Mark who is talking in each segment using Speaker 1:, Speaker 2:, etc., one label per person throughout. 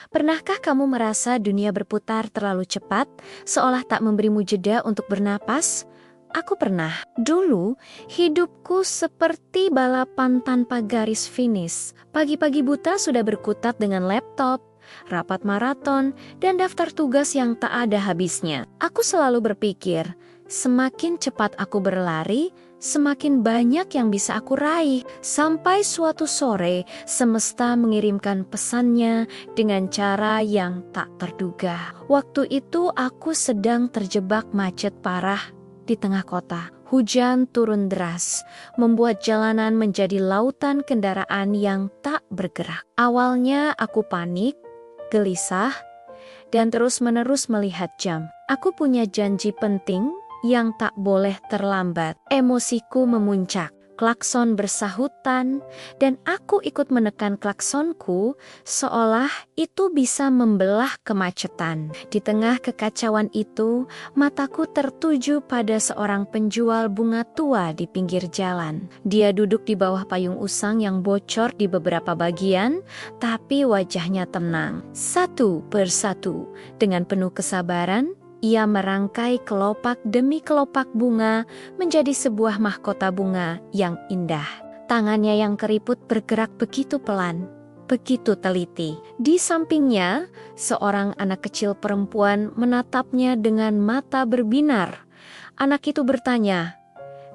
Speaker 1: Pernahkah kamu merasa dunia berputar terlalu cepat, seolah tak memberimu jeda untuk bernapas? Aku pernah. Dulu, hidupku seperti balapan tanpa garis finish. Pagi-pagi buta sudah berkutat dengan laptop, rapat maraton, dan daftar tugas yang tak ada habisnya. Aku selalu berpikir, semakin cepat aku berlari, semakin banyak yang bisa aku raih. Sampai suatu sore, semesta mengirimkan pesannya dengan cara yang tak terduga. Waktu itu aku sedang terjebak macet parah di tengah kota. Hujan turun deras, membuat jalanan menjadi lautan kendaraan yang tak bergerak. Awalnya aku panik, gelisah, dan terus-menerus melihat jam. Aku punya janji penting yang tak boleh terlambat. Emosiku memuncak, klakson bersahutan, dan aku ikut menekan klaksonku seolah itu bisa membelah kemacetan. Di tengah kekacauan itu, mataku tertuju pada seorang penjual bunga tua di pinggir jalan. Dia duduk di bawah payung usang yang bocor di beberapa bagian, tapi wajahnya tenang. Satu persatu, dengan penuh kesabaran, ia merangkai kelopak demi kelopak bunga menjadi sebuah mahkota bunga yang indah. Tangannya yang keriput bergerak begitu pelan, begitu teliti. Di sampingnya, seorang anak kecil perempuan menatapnya dengan mata berbinar. Anak itu bertanya,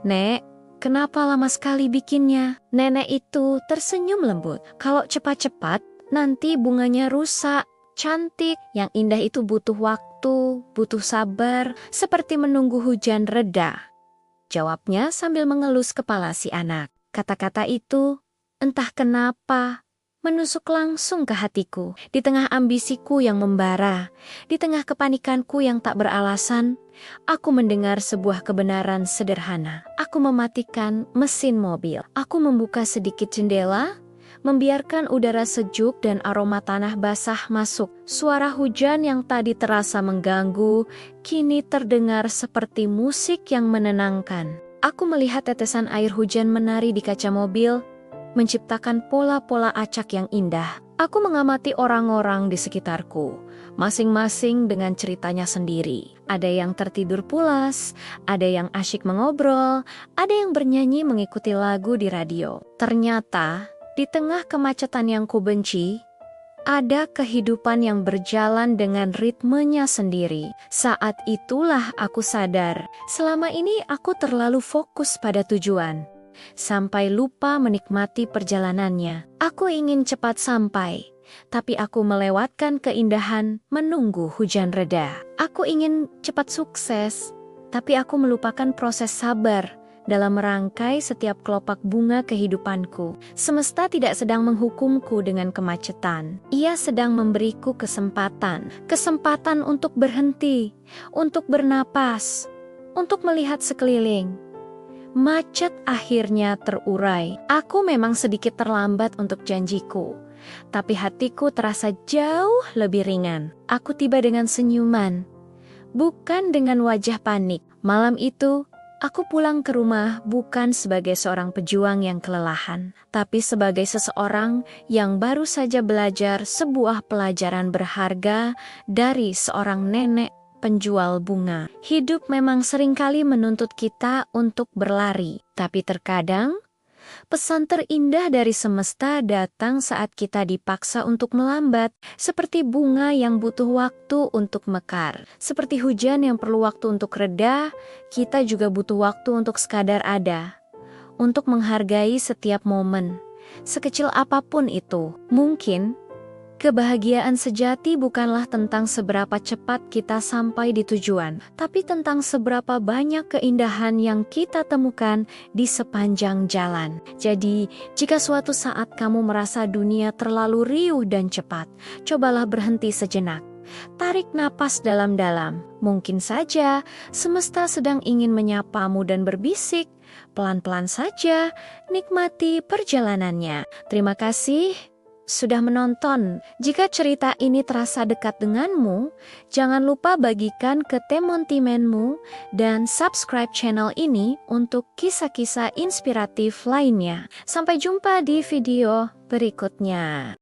Speaker 1: "Nek, kenapa lama sekali bikinnya?" Nenek itu tersenyum lembut. "Kalau cepat-cepat, nanti bunganya rusak. Cantik, yang indah itu butuh waktu, butuh sabar, seperti menunggu hujan reda," jawabnya sambil mengelus kepala si anak. Kata-kata itu, entah kenapa, menusuk langsung ke hatiku. Di tengah ambisiku yang membara, di tengah kepanikanku yang tak beralasan, aku mendengar sebuah kebenaran sederhana. Aku mematikan mesin mobil. Aku membuka sedikit jendela, membiarkan udara sejuk dan aroma tanah basah masuk. Suara hujan yang tadi terasa mengganggu, kini terdengar seperti musik yang menenangkan. Aku melihat tetesan air hujan menari di kaca mobil, menciptakan pola-pola acak yang indah. Aku mengamati orang-orang di sekitarku, masing-masing dengan ceritanya sendiri. Ada yang tertidur pulas, ada yang asyik mengobrol, ada yang bernyanyi mengikuti lagu di radio. Ternyata, di tengah kemacetan yang kubenci, ada kehidupan yang berjalan dengan ritmenya sendiri. Saat itulah aku sadar, selama ini aku terlalu fokus pada tujuan, sampai lupa menikmati perjalanannya. Aku ingin cepat sampai, tapi aku melewatkan keindahan menunggu hujan reda. Aku ingin cepat sukses, tapi aku melupakan proses sabar dalam merangkai setiap kelopak bunga kehidupanku. Semesta tidak sedang menghukumku dengan kemacetan. Ia sedang memberiku kesempatan. Kesempatan untuk berhenti, untuk bernapas, untuk melihat sekeliling. Macet akhirnya terurai. Aku memang sedikit terlambat untuk janjiku, tapi hatiku terasa jauh lebih ringan. Aku tiba dengan senyuman, bukan dengan wajah panik. Malam itu, aku pulang ke rumah bukan sebagai seorang pejuang yang kelelahan, tapi sebagai seseorang yang baru saja belajar sebuah pelajaran berharga dari seorang nenek penjual bunga. Hidup memang seringkali menuntut kita untuk berlari, tapi terkadang pesan terindah dari semesta datang saat kita dipaksa untuk melambat, seperti bunga yang butuh waktu untuk mekar. Seperti hujan yang perlu waktu untuk reda, kita juga butuh waktu untuk sekadar ada, untuk menghargai setiap momen, sekecil apapun itu. Mungkin kebahagiaan sejati bukanlah tentang seberapa cepat kita sampai di tujuan, tapi tentang seberapa banyak keindahan yang kita temukan di sepanjang jalan. Jadi, jika suatu saat kamu merasa dunia terlalu riuh dan cepat, cobalah berhenti sejenak. Tarik napas dalam-dalam. Mungkin saja semesta sedang ingin menyapamu dan berbisik, pelan-pelan saja, nikmati perjalanannya. Terima kasih sudah menonton. Jika cerita ini terasa dekat denganmu, jangan lupa bagikan ke teman-temanmu dan subscribe channel ini untuk kisah-kisah inspiratif lainnya. Sampai jumpa di video berikutnya.